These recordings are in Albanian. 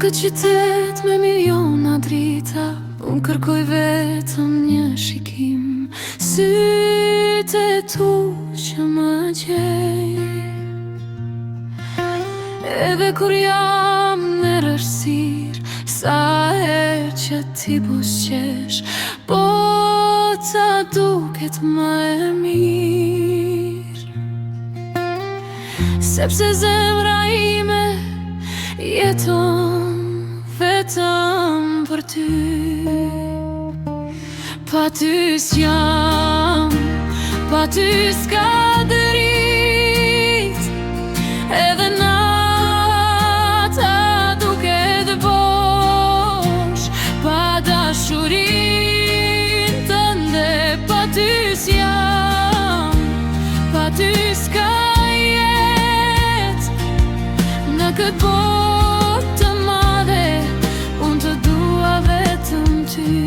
këtë qytet me miliona drita, unë kërkoj vetëm një shikim, sytë e tu që më gjej. Edhe kur jam në rërësir, sa herë që ti busqesh, bota duket më e mirë. Sepse zemra ime jeton vetëm për ty. Pa ty s'jam, pa ty s'ka dërit, edhe nata duket bosh. Pa dashurin tënde, pa ty s'jam, pa ty s'ka jet. Në këtë botë të madhe, unë të dua vetëm ty.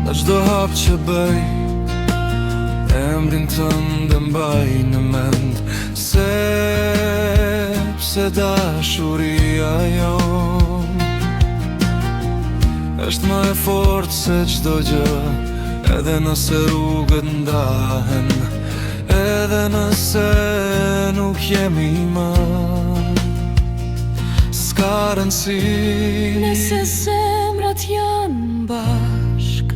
Në çdo hap që bëj, emrin tënde mbaj në mend, sepse dashuria jon është më e fortë se çdo gjë. Edhe nëse rrugët ndahen, edhe nëse nuk jemi më, s'ka rëndësi. Nëse zemrat janë bashk,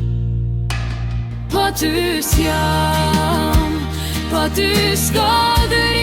pa ty s'jam, pa ty s'ka dërit.